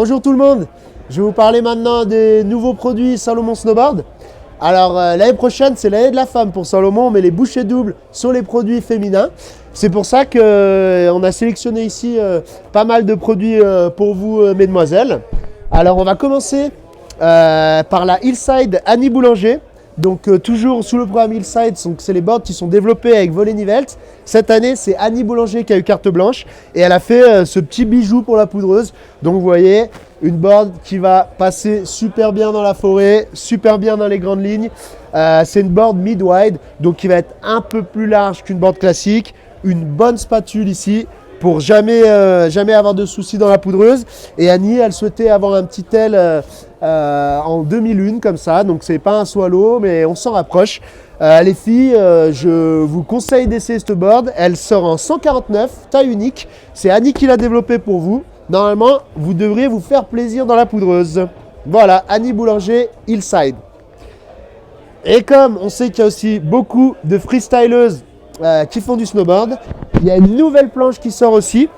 Bonjour tout le monde, je vais vous parler maintenant des nouveaux produits Salomon Snowboard. Alors l'année prochaine c'est l'année de la femme pour Salomon, on met les bouchées doubles sur les produits féminins. C'est pour ça qu'on a sélectionné ici pas mal de produits pour vous mesdemoiselles. Alors on va commencer par la Hillside Annie Boulanger. Donc toujours sous le programme Hillside, c'est les boards qui sont développés avec volet Nivelt. Cette année, c'est Annie Boulanger qui a eu carte blanche et elle a fait ce petit bijou pour la poudreuse. Donc vous voyez, une board qui va passer super bien dans la forêt, super bien dans les grandes lignes. C'est une board mid-wide, donc qui va être un peu plus large qu'une board classique. Une bonne spatule ici pour jamais avoir de soucis dans la poudreuse. Et Annie, elle souhaitait avoir un petit aile en demi-lune comme ça, donc c'est pas un swallow mais on s'en rapproche. Les filles, je vous conseille d'essayer cette board. Elle sort en 149, taille unique. C'est Annie qui l'a développée pour vous. Normalement, vous devriez vous faire plaisir dans la poudreuse. Voilà, Annie Boulanger Hillside. Et comme on sait qu'il y a aussi beaucoup de freestyleuses qui font du snowboard, il y a une nouvelle planche qui sort aussi.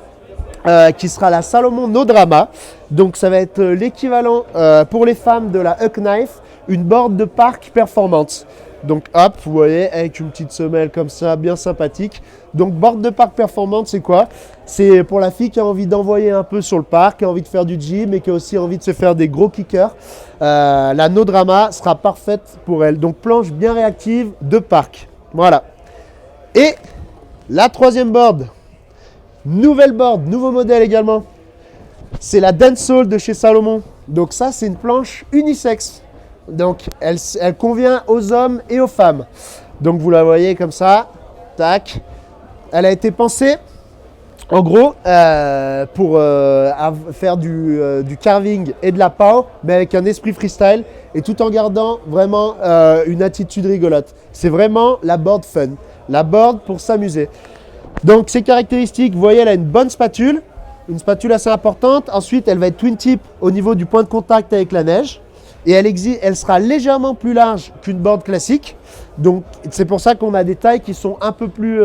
Qui sera la Salomon No Drama. Donc ça va être l'équivalent pour les femmes de la Huck Knife, une board de parc performante. Donc hop, vous voyez, avec une petite semelle comme ça, bien sympathique. Donc board de parc performante, c'est quoi? C'est pour la fille qui a envie d'envoyer un peu sur le parc, qui a envie de faire du gym et qui a aussi envie de se faire des gros kickers. La No Drama sera parfaite pour elle. Donc planche bien réactive de parc. Voilà. Et la troisième board. Nouvelle board, nouveau modèle également. C'est la Dancehall de chez Salomon. Donc ça, c'est une planche unisexe. Donc elle convient aux hommes et aux femmes. Donc vous la voyez comme ça. Tac. Elle a été pensée, en gros, pour faire du carving et de la pow, mais avec un esprit freestyle et tout en gardant vraiment une attitude rigolote. C'est vraiment la board fun. La board pour s'amuser. Donc ses caractéristiques, vous voyez, elle a une bonne spatule, une spatule assez importante. Ensuite, elle va être twin tip au niveau du point de contact avec la neige. Et elle sera légèrement plus large qu'une board classique. Donc c'est pour ça qu'on a des tailles qui sont un peu plus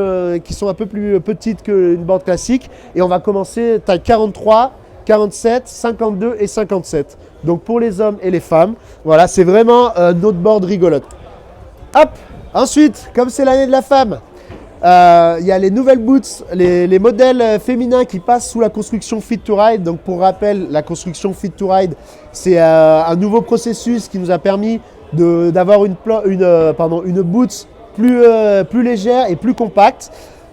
petites qu'une board classique. Et on va commencer taille 43, 47, 52 et 57. Donc pour les hommes et les femmes, voilà, c'est vraiment notre board rigolote. Hop. Ensuite, comme c'est l'année de la femme, il y a les nouvelles boots, les modèles féminins qui passent sous la construction Fit to Ride. Donc pour rappel, la construction Fit to Ride, c'est un nouveau processus qui nous a permis d'avoir une boot plus légère et plus compacte.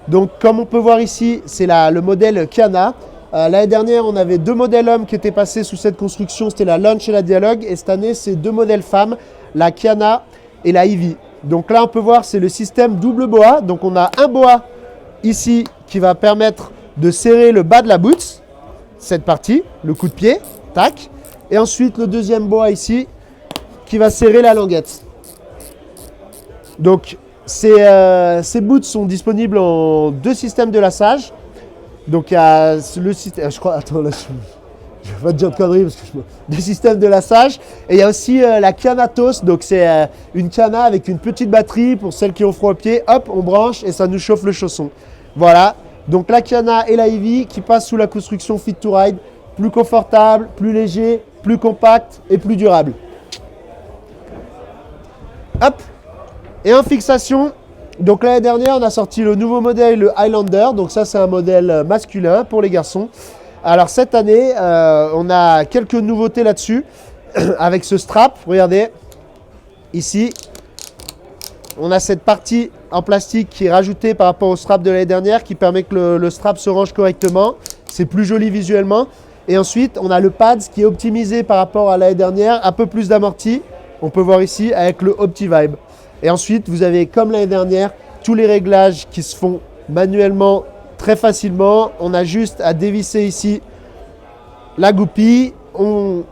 Donc comme on peut voir ici, c'est le modèle Kiana. L'année dernière, on avait deux modèles hommes qui étaient passés sous cette construction, c'était la Lunch et la Dialogue. Et cette année, c'est deux modèles femmes, la Kiana et la Ivy. Donc là, on peut voir, c'est le système double boa. Donc on a un boa ici qui va permettre de serrer le bas de la boot, cette partie, le coup de pied, tac. Et ensuite, le deuxième boa ici qui va serrer la languette. Donc ces boots sont disponibles en deux systèmes de lassage. Donc il y a le système, je crois, attends là, je ne vais pas te dire de conneries parce que des systèmes de lassage. Et il y a aussi la Kianatos, donc c'est une Kiana avec une petite batterie pour celles qui ont froid aux pieds. Hop, on branche et ça nous chauffe le chausson. Voilà, donc la Kiana et la Ivy qui passent sous la construction Fit to Ride. Plus confortable, plus léger, plus compact et plus durable. Hop, et en fixation, donc l'année dernière on a sorti le nouveau modèle, le Highlander. Donc ça c'est un modèle masculin pour les garçons. Alors cette année, on a quelques nouveautés là-dessus avec ce strap. Regardez, ici, on a cette partie en plastique qui est rajoutée par rapport au strap de l'année dernière qui permet que le strap se range correctement. C'est plus joli visuellement. Et ensuite, on a le pads qui est optimisé par rapport à l'année dernière, un peu plus d'amorti. On peut voir ici avec le OptiVibe. Et ensuite, vous avez, comme l'année dernière, tous les réglages qui se font manuellement très facilement. On a juste à dévisser ici la goupille, on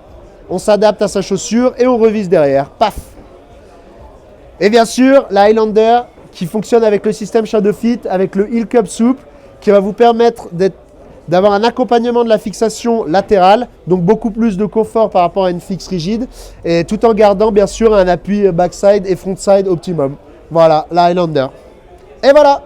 s'adapte à sa chaussure et on revisse derrière. Paf! Et bien sûr, la Highlander qui fonctionne avec le système Shadow Fit, avec le Heel Cup souple, qui va vous permettre d'avoir un accompagnement de la fixation latérale, donc beaucoup plus de confort par rapport à une fixe rigide, et tout en gardant bien sûr un appui backside et frontside optimum. Voilà, la Highlander. Et voilà!